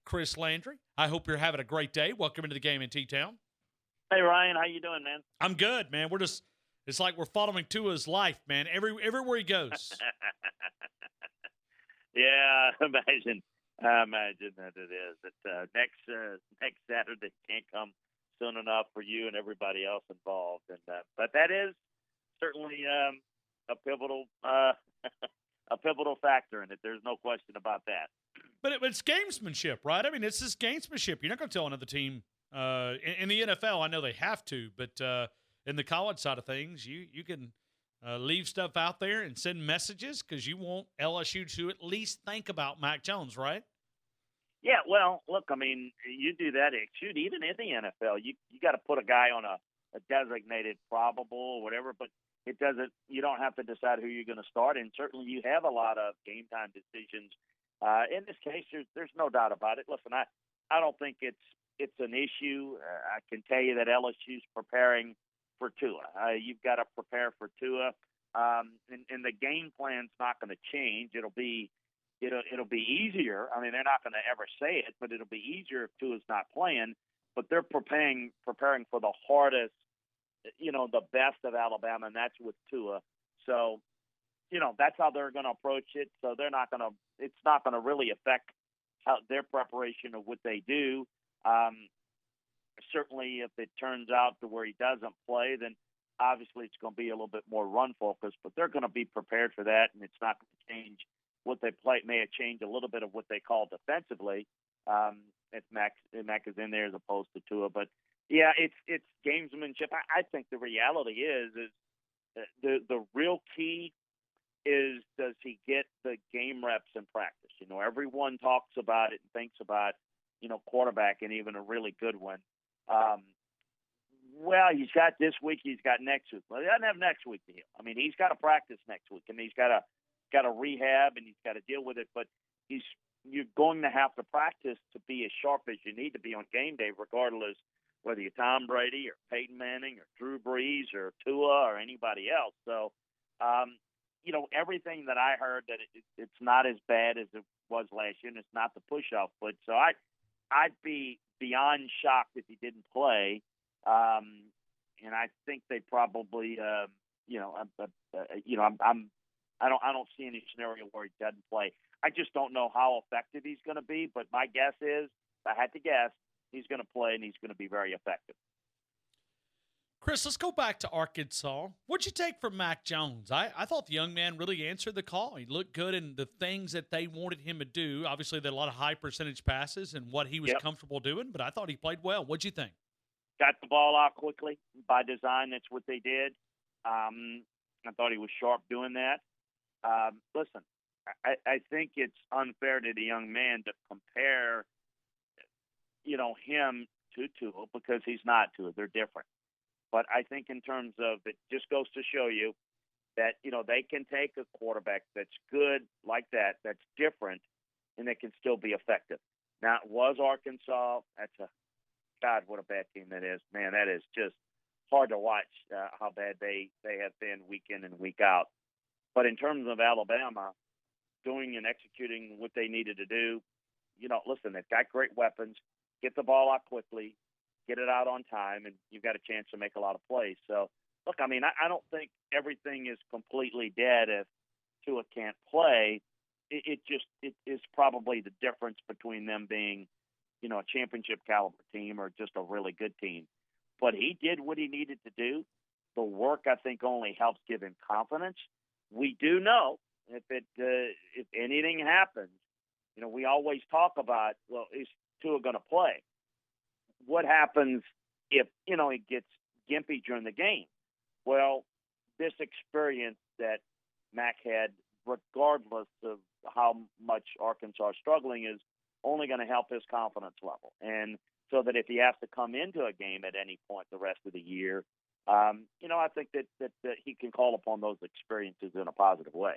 Chris Landry. I hope you're having a great day. Welcome into the game in T-Town. Hey, Ryan, how you doing, man? I'm good, man. It's like we're following Tua's life, man. Everywhere he goes. Yeah, imagine that it is. That next Saturday can't come soon enough for you and everybody else involved, but that is certainly a pivotal a pivotal factor in it. There's no question about that. But it's gamesmanship, right? I mean, it's just gamesmanship. You're not going to tell another team in the NFL. I know they have to, but in the college side of things, you can leave stuff out there and send messages because you want LSU to at least think about Mac Jones, right? Yeah, well, look, I mean, you do that. Shoot, even in the NFL, you got to put a guy on a designated probable or whatever, but it doesn't. You don't have to decide who you're going to start, and certainly you have a lot of game time decisions. In this case, there's no doubt about it. Listen, I don't think it's an issue. I can tell you that LSU's preparing for Tua. You've got to prepare for Tua, and the game plan's not going to change. It'll be easier. I mean, they're not going to ever say it, but it'll be easier if Tua's not playing. But they're preparing for the hardest, the best of Alabama, and that's with Tua. So, that's how they're going to approach it. So it's not going to really affect their preparation of what they do. Certainly, if it turns out to where he doesn't play, then obviously it's going to be a little bit more run focused. But they're going to be prepared for that, and it's not going to change what they play. It may have changed a little bit of what they call defensively if Mac is in there as opposed to Tua. But yeah, it's gamesmanship. I think the reality is the real key is, does he get the game reps in practice? Everyone talks about it and thinks about, quarterback, and even a really good one. Well, he's got this week, he's got next week. Well, he doesn't have next week to heal. I mean, he's got to practice next week, and he's got to rehab, and he's got to deal with it. But you're going to have to practice to be as sharp as you need to be on game day, regardless whether you're Tom Brady or Peyton Manning or Drew Brees or Tua or anybody else. So, everything that I heard, that it's not as bad as it was last year, and it's not the push-off foot. So I'd be beyond shocked if he didn't play. And I think they probably, I don't see any scenario where he doesn't play. I just don't know how effective he's going to be, but my guess is, if I had to guess, he's going to play and he's going to be very effective. Chris, let's go back to Arkansas. What'd you take from Mac Jones? I thought the young man really answered the call. He looked good in the things that they wanted him to do. Obviously, there are a lot of high percentage passes and what he was comfortable doing, but I thought he played well. What'd you think? Got the ball out quickly by design. That's what they did. I thought he was sharp doing that. Listen, I think it's unfair to the young man to compare, him to Tua, because he's not Tua. They're different. But I think in terms of, it just goes to show you that, they can take a quarterback that's good like that, that's different, and they can still be effective. Now, it was Arkansas. God, what a bad team that is. Man, that is just hard to watch how bad they have been week in and week out. But in terms of Alabama doing and executing what they needed to do, listen, they've got great weapons. Get the ball out quickly, get it out on time, and you've got a chance to make a lot of plays. So, look, I mean, I don't think everything is completely dead if Tua can't play. It is probably the difference between them being, a championship caliber team or just a really good team. But he did what he needed to do. The work, I think, only helps give him confidence. We do know if anything happens, we always talk about, well, is Tua going to play? What happens if, he gets gimpy during the game? Well, this experience that Mac had, regardless of how much Arkansas is struggling, is only going to help his confidence level. And so that if he has to come into a game at any point the rest of the year, I think that he can call upon those experiences in a positive way.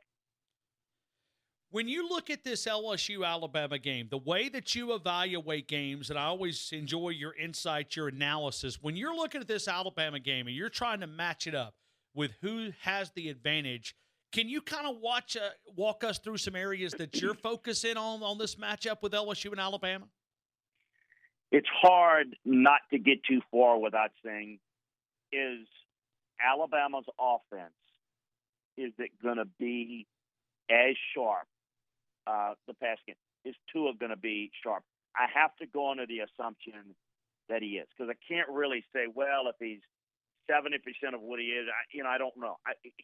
When you look at this LSU-Alabama game, the way that you evaluate games, and I always enjoy your insight, your analysis, when you're looking at this Alabama game and you're trying to match it up with who has the advantage, can you kind of walk us through some areas that you're focusing on this matchup with LSU and Alabama? it's hard not to get too far without saying, is Alabama's offense, is it going to be as sharp, the pass game? Is Tua going to be sharp? I have to go under the assumption that he is, because I can't really say, well, if he's 70% of what he is, I don't know.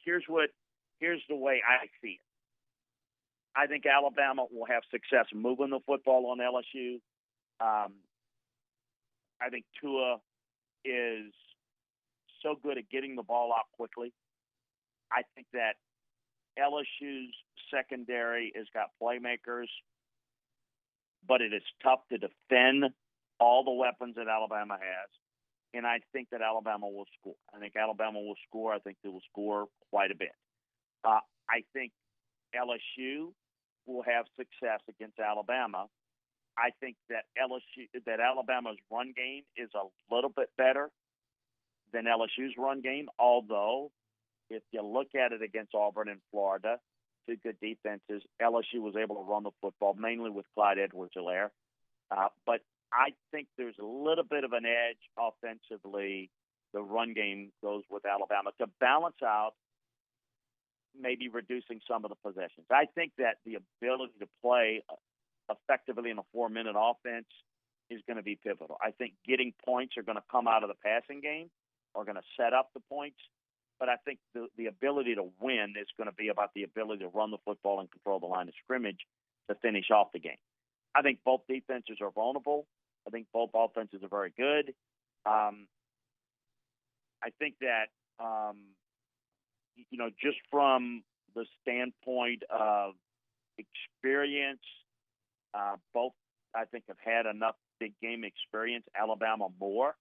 Here's the way I see it. I think Alabama will have success moving the football on LSU. I think Tua is so good at getting the ball out quickly. I think that LSU's secondary has got playmakers, but it is tough to defend all the weapons that Alabama has. And I think that Alabama will score. I think Alabama will score. I think they will score quite a bit. I think LSU will have success against Alabama. I think that Alabama's run game is a little bit better than LSU's run game, although if you look at it against Auburn and Florida, two good defenses, LSU was able to run the football, mainly with Clyde Edwards-Helaire. But I think there's a little bit of an edge offensively. The run game goes with Alabama to balance out maybe reducing some of the possessions. I think that the ability to play effectively in a 4-minute offense is going to be pivotal. I think getting points are going to come out of the passing game, are going to set up the points. But I think the ability to win is going to be about the ability to run the football and control the line of scrimmage to finish off the game. I think both defenses are vulnerable. I think both offenses are very good. I think that, just from the standpoint of experience, both, I think, have had enough big game experience, Alabama more.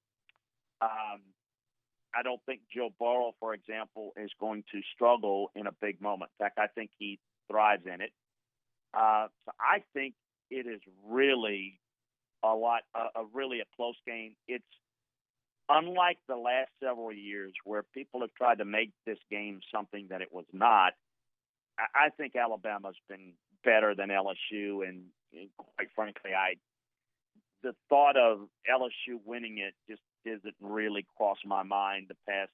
I don't think Joe Burrow, for example, is going to struggle in a big moment. In fact, I think he thrives in it. So I think it is really really a close game. It's unlike the last several years where people have tried to make this game something that it was not. I think Alabama's been better than LSU, and quite frankly, the thought of LSU winning it just doesn't really cross my mind the past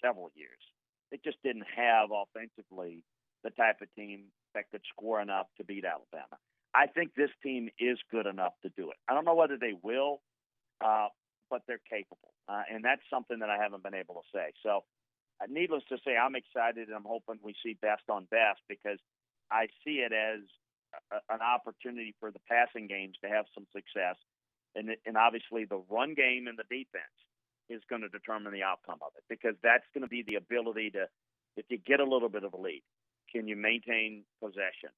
several years. It just didn't have offensively the type of team that could score enough to beat Alabama. I think this team is good enough to do it. I don't know whether they will, but they're capable. And that's something that I haven't been able to say. So needless to say, I'm excited, and I'm hoping we see best on best, because I see it as an opportunity for the passing games to have some success. And obviously the run game and the defense is going to determine the outcome of it, because that's going to be the ability to, if you get a little bit of a lead, can you maintain possession?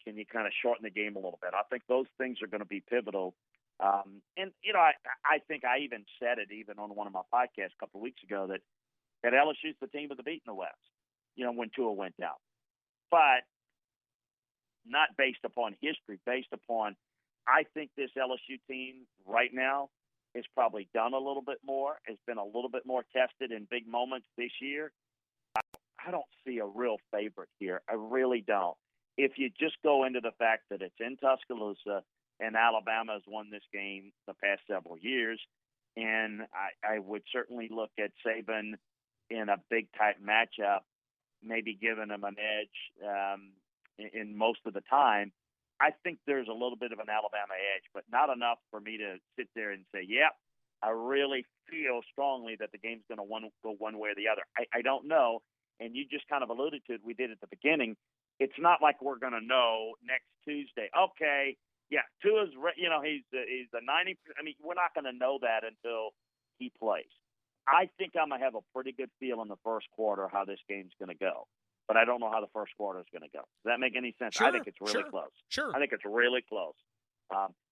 Can you kind of shorten the game a little bit? I think those things are going to be pivotal. I think I even said it even on one of my podcasts a couple of weeks ago that LSU's the team of the beat in the West, when Tua went down. But not based upon history, based upon, I think this LSU team right now has probably done a little bit more, has been a little bit more tested in big moments this year. I don't see a real favorite here. I really don't. If you just go into the fact that it's in Tuscaloosa and Alabama has won this game the past several years, and I would certainly look at Saban in a big-type matchup, maybe giving him an edge in most of the time. I think there's a little bit of an Alabama edge, but not enough for me to sit there and say, yeah, I really feel strongly that the game's going to go one way or the other. I don't know, and you just kind of alluded to it. We did at the beginning. It's not like we're going to know next Tuesday. Okay, yeah, Tua's, he's the 90. I mean, we're not going to know that until he plays. I think I'm going to have a pretty good feel in the first quarter how this game's going to go, but I don't know how the first quarter is going to go. Does that make any sense? Sure, I think it's really close. Sure. I think it's really close.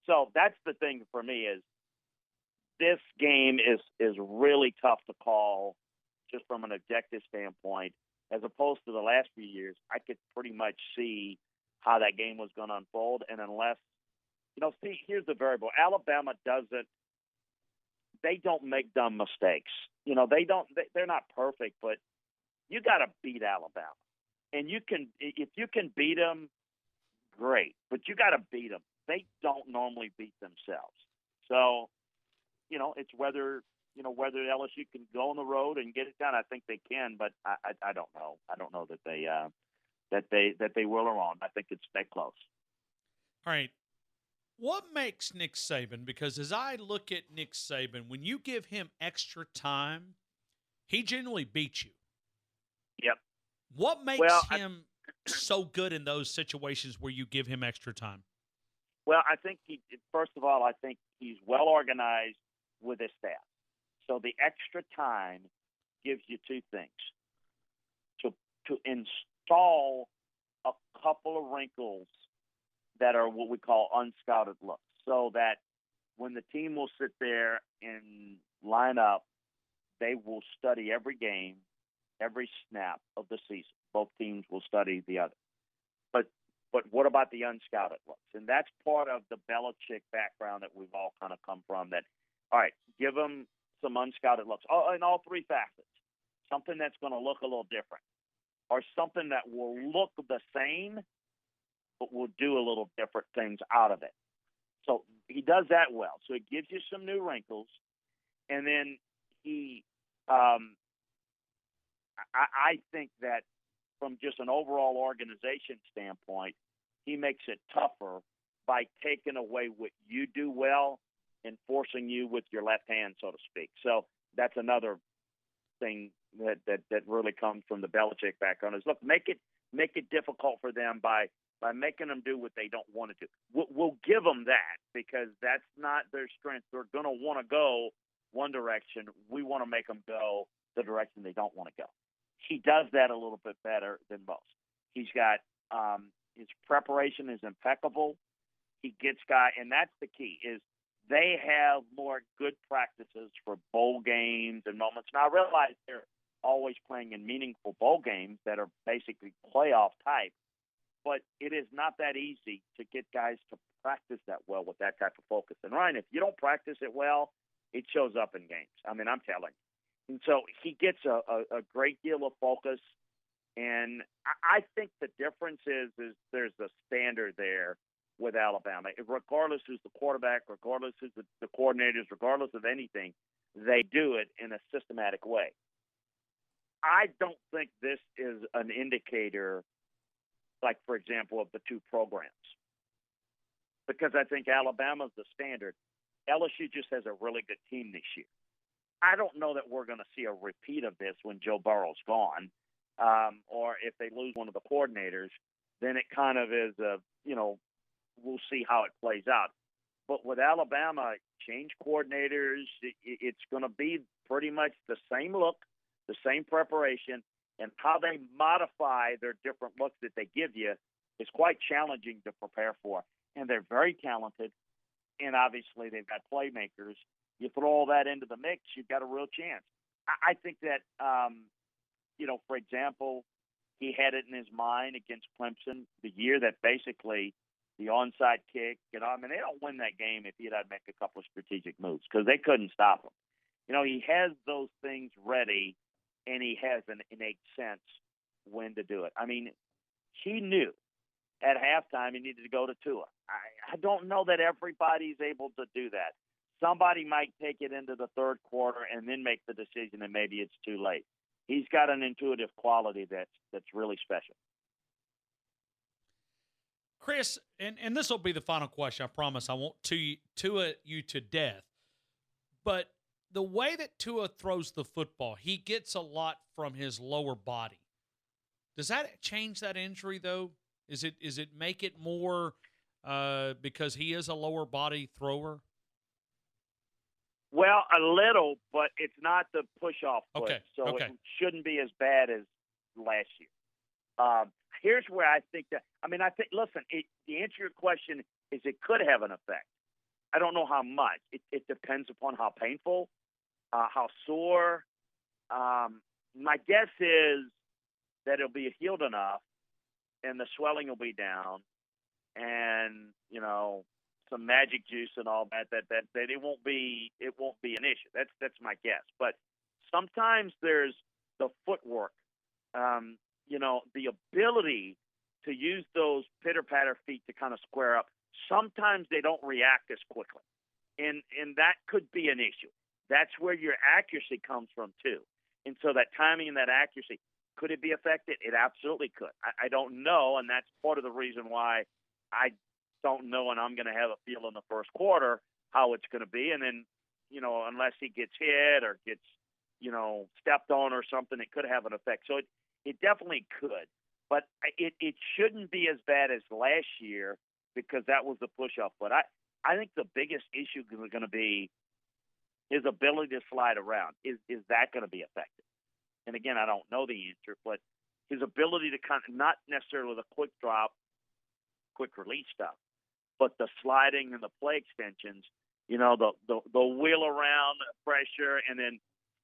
So that's the thing for me is this game is really tough to call just from an objective standpoint. As opposed to the last few years, I could pretty much see how that game was going to unfold. And unless, here's the variable. Alabama they don't make dumb mistakes. They're not perfect, but you got to beat Alabama. And if you can beat them, great. But you got to beat them. They don't normally beat themselves. So, it's whether LSU can go on the road and get it done. I think they can, but I don't know. I don't know that they will or won't. I think it's that close. All right. What makes Nick Saban? Because as I look at Nick Saban, when you give him extra time, he generally beats you. Yep. What makes him so good in those situations where you give him extra time? Well, I think first of all, I think he's well organized with his staff. So the extra time gives you two things. To install a couple of wrinkles that are what we call unscouted looks, so that when the team will sit there and line up, they will study every game, every snap of the season. Both teams will study the other. But what about the unscouted looks? And that's part of the Belichick background that we've all kind of come from. That, all right, give them some unscouted looks in all three facets. Something that's going to look a little different, or something that will look the same, but will do a little different things out of it. So he does that well. So it gives you some new wrinkles. And then he, I think that from just an overall organization standpoint, he makes it tougher by taking away what you do well and forcing you with your left hand, so to speak. So that's another thing that really comes from the Belichick background is, look, make it difficult for them by making them do what they don't want to do. We'll give them that because that's not their strength. They're going to want to go one direction. We want to make them go the direction they don't want to go. He does that a little bit better than most. He's got his preparation is impeccable. He gets and that's the key, is they have more good practices for bowl games and moments. Now, I realize they're always playing in meaningful bowl games that are basically playoff type, but it is not that easy to get guys to practice that well with that type of focus. And, Ryan, if you don't practice it well, it shows up in games. I mean, I'm telling you. And so he gets a great deal of focus. And I think the difference is there's a standard there with Alabama. Regardless who's the quarterback, regardless who's the coordinators, regardless of anything, they do it in a systematic way. I don't think this is an indicator, like, for example, of the two programs. Because I think Alabama's the standard. LSU just has a really good team this year. I don't know that we're going to see a repeat of this when Joe Burrow's gone, or if they lose one of the coordinators, then it kind of is we'll see how it plays out. But with Alabama, change coordinators, it's going to be pretty much the same look, the same preparation, and how they modify their different looks that they give you is quite challenging to prepare for. And they're very talented, and obviously they've got playmakers. You throw all that into the mix, you've got a real chance. I think that, for example, he had it in his mind against Clemson the year that basically the onside kick, they don't win that game if he doesn't make a couple of strategic moves because they couldn't stop him. He has those things ready, and he has an innate sense when to do it. I mean, he knew at halftime he needed to go to Tua. I don't know that everybody's able to do that. Somebody might take it into the third quarter and then make the decision, and maybe it's too late. He's got an intuitive quality that's really special. Chris, and this will be the final question, I promise. I won't Tua you to death. But the way that Tua throws the football, he gets a lot from his lower body. Does that change that injury, though? Is it make it more because he is a lower body thrower? Well, a little, but it's not the push-off foot, okay. It shouldn't be as bad as last year. Here's where I think that – listen, the answer to your question is it could have an effect. I don't know how much. It depends upon how painful, how sore. My guess is that it'll be healed enough and the swelling will be down and, some magic juice and all that it won't be an issue. That's my guess. But sometimes there's the footwork, the ability to use those pitter-patter feet to kind of square up. Sometimes they don't react as quickly. and that could be an issue. That's where your accuracy comes from too. And so that timing and that accuracy, could it be affected? It absolutely could. I don't know, and that's part of the reason why I don't know, and I'm going to have a feel in the first quarter how it's going to be. And then, unless he gets hit or gets, stepped on or something, it could have an effect. So it definitely could. But it shouldn't be as bad as last year because that was the push-off. But I think the biggest issue is going to be his ability to slide around. Is that going to be affected? And again, I don't know the answer, but his ability to kind of, not necessarily the quick drop, quick release stuff, but the sliding and the play extensions, the wheel around pressure and then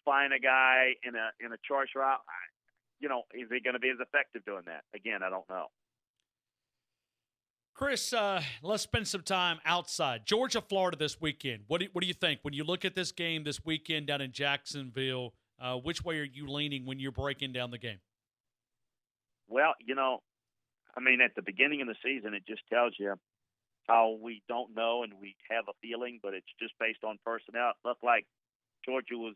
find a guy in a charge route. Is he going to be as effective doing that? Again, I don't know. Chris, let's spend some time outside. Georgia, Florida this weekend. What do you think? When you look at this game this weekend down in Jacksonville, which way are you leaning when you're breaking down the game? Well, at the beginning of the season, it just tells you how we don't know and we have a feeling, but it's just based on personnel. It looked like Georgia was,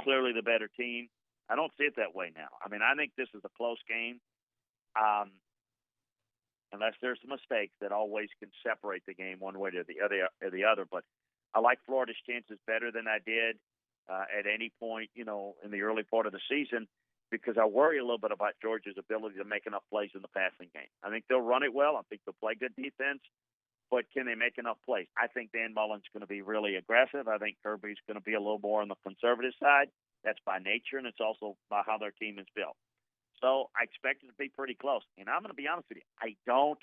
clearly the better team. I don't see it that way now. I think this is a close game. Unless there's mistakes that always can separate the game one way or the other. But I like Florida's chances better than I did at any point, in the early part of the season, because I worry a little bit about Georgia's ability to make enough plays in the passing game. I think they'll run it well. I think they'll play good defense, but can they make enough plays? I think Dan Mullen's going to be really aggressive. I think Kirby's going to be a little more on the conservative side. That's by nature, and it's also by how their team is built. So I expect it to be pretty close. And I'm going to be honest with you, I don't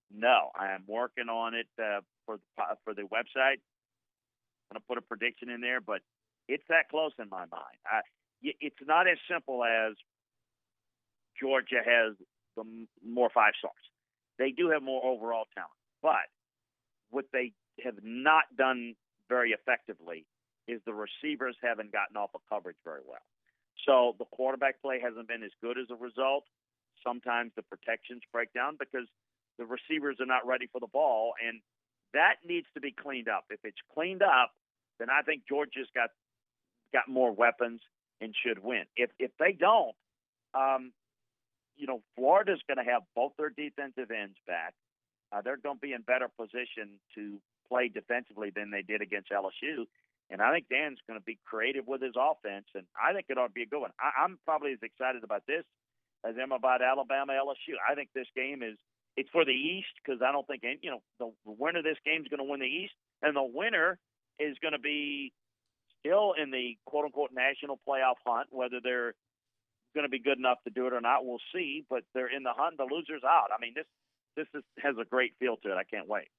know. I am working on it for the website. I'm going to put a prediction in there, but it's that close in my mind. It's not as simple as Georgia has the more 5 stars. They do have more overall talent. But what they have not done very effectively is the receivers haven't gotten off of coverage very well. So the quarterback play hasn't been as good as a result. Sometimes the protections break down because the receivers are not ready for the ball, and that needs to be cleaned up. If it's cleaned up, then I think Georgia's got more weapons and should win. If they don't, Florida's going to have both their defensive ends back. They're going to be in better position to play defensively than they did against LSU. And I think Dan's going to be creative with his offense, and I think it ought to be a good one. I'm probably as excited about this as I am about Alabama, LSU. I think this game it's for the East because I don't think the winner of this game is going to win the East, and the winner is going to be still in the quote-unquote national playoff hunt. Whether they're going to be good enough to do it or not, we'll see, but they're in the hunt. The loser's out. This has a great feel to it. I can't wait.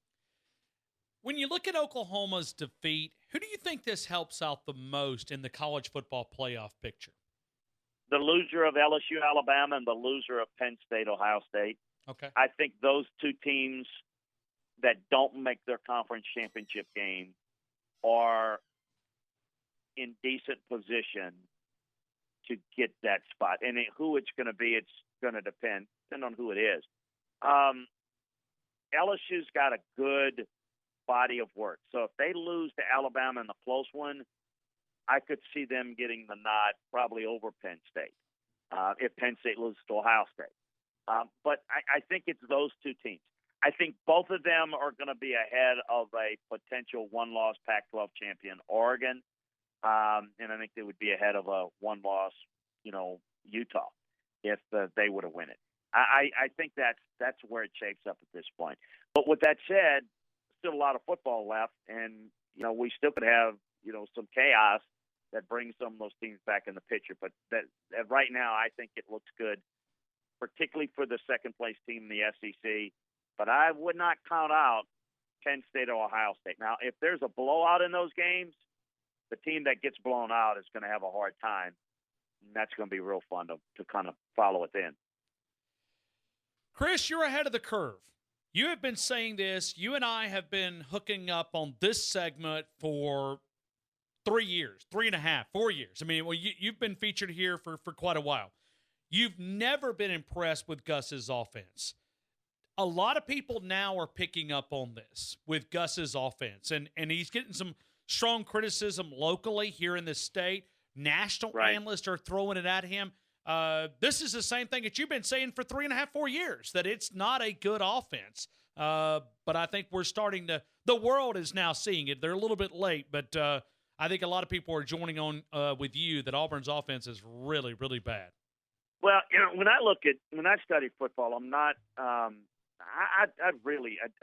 When you look at Oklahoma's defeat, who do you think this helps out the most in the college football playoff picture? The loser of LSU, Alabama, and the loser of Penn State, Ohio State. Okay. I think those two teams that don't make their conference championship game are in decent position to get that spot. And who it's going to be, it's going to depend on who it is. LSU's got a good body of work. So if they lose to Alabama in the close one, I could see them getting the nod probably over Penn State if Penn State loses to Ohio State. But I think it's those two teams. I think both of them are going to be ahead of a potential one-loss Pac-12 champion, Oregon, and I think they would be ahead of a one-loss, Utah if they would have won it. I think that's where it shapes up at this point. But with that said, still a lot of football left, and we still could have some chaos that brings some of those teams back in the picture. But that right now, I think it looks good, particularly for the second place team in the SEC. But I would not count out Penn State or Ohio State. Now, if there's a blowout in those games, the team that gets blown out is going to have a hard time, and that's going to be real fun to kind of follow it in. Chris, you're ahead of the curve. You have been saying this. You and I have been hooking up on this segment for 3 years, 3.5, 4 years. I mean, you've been featured here for quite a while. You've never been impressed with Gus's offense. a lot of people now are picking up on this with Gus's offense, and he's getting some strong criticism locally here in the state. National analysts are throwing it at him. This is the same thing that you've been saying for 3.5, 4 years, that it's not a good offense. But I think we're starting to – the world is now seeing it. They're a little bit late, but I think a lot of people are joining on with you that Auburn's offense is really, really bad. Well, when I study football, I'm not I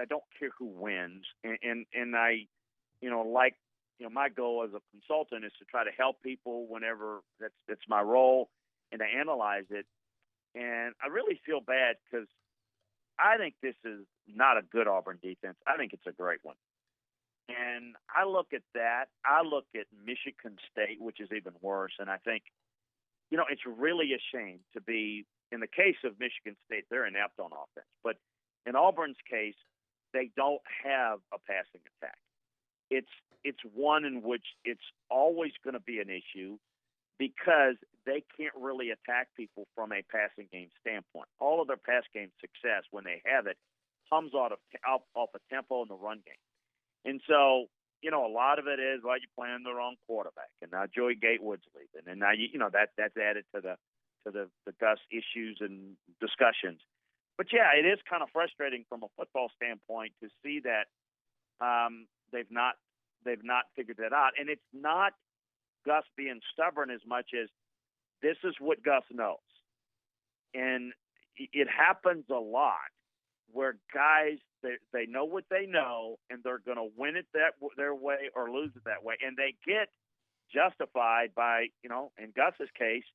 don't care who wins, and I, my goal as a consultant is to try to help people whenever that's my role, and to analyze it. And I really feel bad because I think this is not a good Auburn defense. I think it's a great one. And I look at that. I look at Michigan State, which is even worse, and I think, it's really a shame to be, in the case of Michigan State, they're inept on offense. But in Auburn's case, they don't have a passing attack. It's one in which it's always going to be an issue because they can't really attack people from a passing game standpoint. All of their pass game success, when they have it, comes off a tempo in the run game. And so, a lot of it is, you're playing the wrong quarterback, and now Joey Gatewood's leaving, and now that's added to the Gus issues and discussions. But yeah, it is kind of frustrating from a football standpoint to see that they've not figured that out, and it's not Gus being stubborn as much as this is what Gus knows, and it happens a lot where guys they know what they know, and they're going to win it their way or lose it that way, and they get justified by in Gus's case,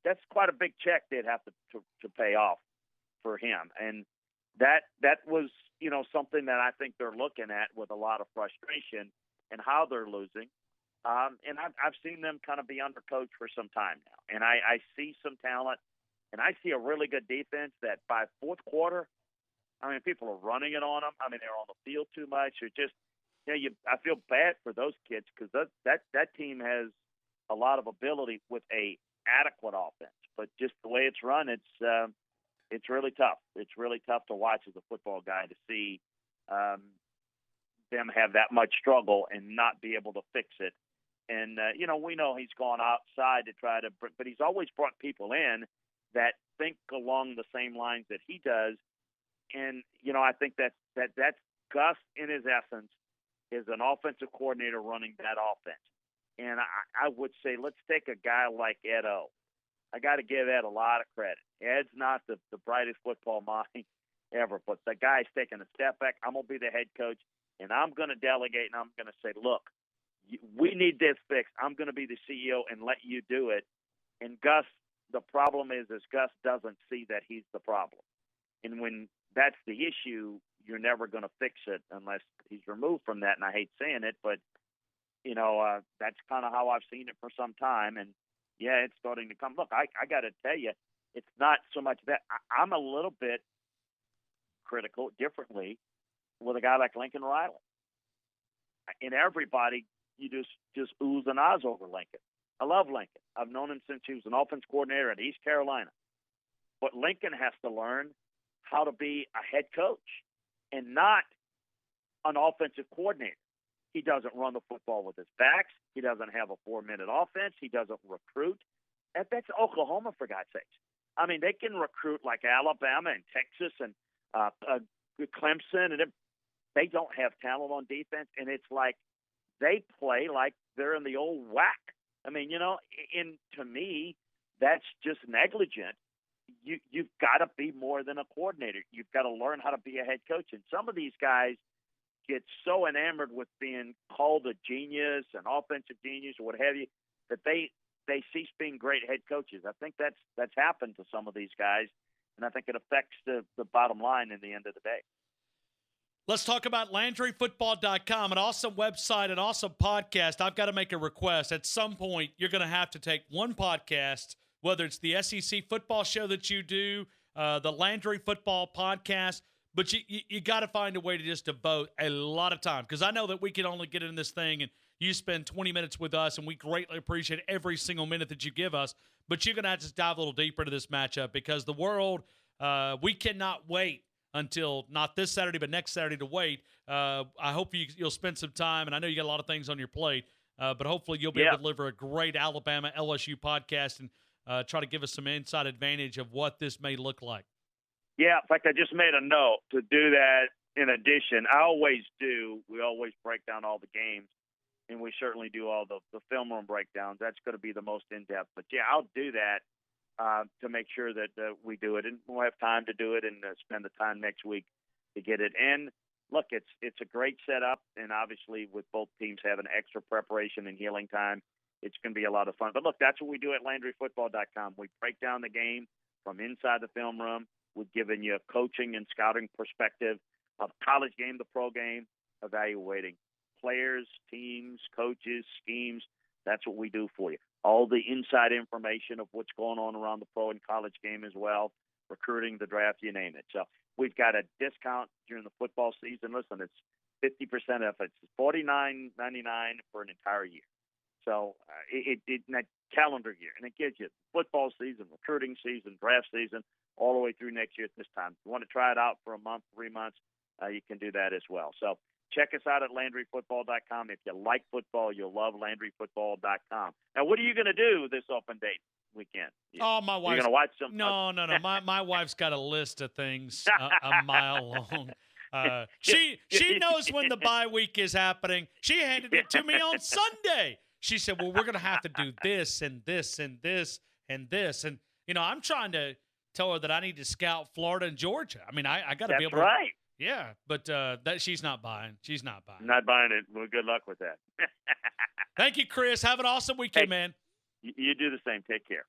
that's quite a big check they'd have to pay off for him, and that was something that I think they're looking at with a lot of frustration and how they're losing. And I've seen them kind of be undercoached for some time now, and I see some talent, and I see a really good defense that by fourth quarter, people are running it on them. They're on the field too much. Or just, I feel bad for those kids because that team has a lot of ability with a adequate offense. But just the way it's run, it's really tough. It's really tough to watch as a football guy to see them have that much struggle and not be able to fix it. And, we know he's gone outside to try to – but he's always brought people in that think along the same lines that he does. And, I think that's Gus in his essence is an offensive coordinator running that offense. And I would say let's take a guy like Ed O. I got to give Ed a lot of credit. Ed's not the brightest football mind ever, but the guy's taking a step back. I'm going to be the head coach, and I'm going to delegate, and I'm going to say, look, we need this fixed. I'm going to be the CEO and let you do it. And Gus, the problem is Gus doesn't see that he's the problem. And when that's the issue, you're never going to fix it unless he's removed from that. And I hate saying it, but, that's kind of how I've seen it for some time. And, yeah, it's starting to come. Look, I got to tell you, it's not so much that. I'm a little bit critical differently with a guy like Lincoln Riley. And everybody, you just oohs and ahs over Lincoln. I love Lincoln. I've known him since he was an offense coordinator at East Carolina. But Lincoln has to learn how to be a head coach and not an offensive coordinator. He doesn't run the football with his backs. He doesn't have a 4-minute offense. He doesn't recruit. That's Oklahoma, for God's sakes. They can recruit like Alabama and Texas and Clemson, and they don't have talent on defense, and it's like they play like they're in the old WAC. And to me, that's just negligent. You've got to be more than a coordinator. You've got to learn how to be a head coach. And some of these guys get so enamored with being called a genius, an offensive genius, or what have you, that they cease being great head coaches. I think that's happened to some of these guys, and I think it affects the bottom line in the end of the day. Let's talk about LandryFootball.com, an awesome website, an awesome podcast. I've got to make a request. At some point, you're going to have to take one podcast, whether it's the SEC football show that you do, the Landry Football Podcast, but you got to find a way to just devote a lot of time, because I know that we can only get in this thing and you spend 20 minutes with us, and we greatly appreciate every single minute that you give us, but you're going to have to dive a little deeper into this matchup because the world, we cannot wait until not this Saturday, but next Saturday to wait. I hope you'll spend some time, and I know you got a lot of things on your plate, but hopefully you'll be able to deliver a great Alabama LSU podcast and try to give us some inside advantage of what this may look like. Yeah, in fact, I just made a note to do that. In addition, we always break down all the games, and we certainly do all the film room breakdowns. That's going to be the most in-depth. But, yeah, I'll do that to make sure that we do it. And we'll have time to do it and spend the time next week to get it in. Look, it's a great setup, and obviously with both teams having extra preparation and healing time, it's going to be a lot of fun. But, look, that's what we do at LandryFootball.com. We break down the game from inside the film room. We've given you a coaching and scouting perspective of college game, the pro game, evaluating players, teams, coaches, schemes. That's what we do for you. All the inside information of what's going on around the pro and college game as well, recruiting, the draft, you name it. So we've got a discount during the football season. Listen, it's 50% off. It's $49.99 for an entire year. So in that calendar year, and it gives you football season, recruiting season, draft season, all the way through next year at this time. If you want to try it out for a month, 3 months, you can do that as well. So check us out at LandryFootball.com. If you like football, you'll love LandryFootball.com. Now, what are you going to do this open date weekend? Oh, my wife. You're going to watch some? No. My wife's got a list of things a mile long. She knows when the bye week is happening. She handed it to me on Sunday. She said, well, we're going to have to do this and this and this and this. And, I'm trying to tell her that I need to scout Florida and Georgia. I mean, I got to be able to. That's right. Yeah, but that she's not buying. She's not buying. Not buying it. Well, good luck with that. Thank you, Chris. Have an awesome weekend, man. You do the same. Take care.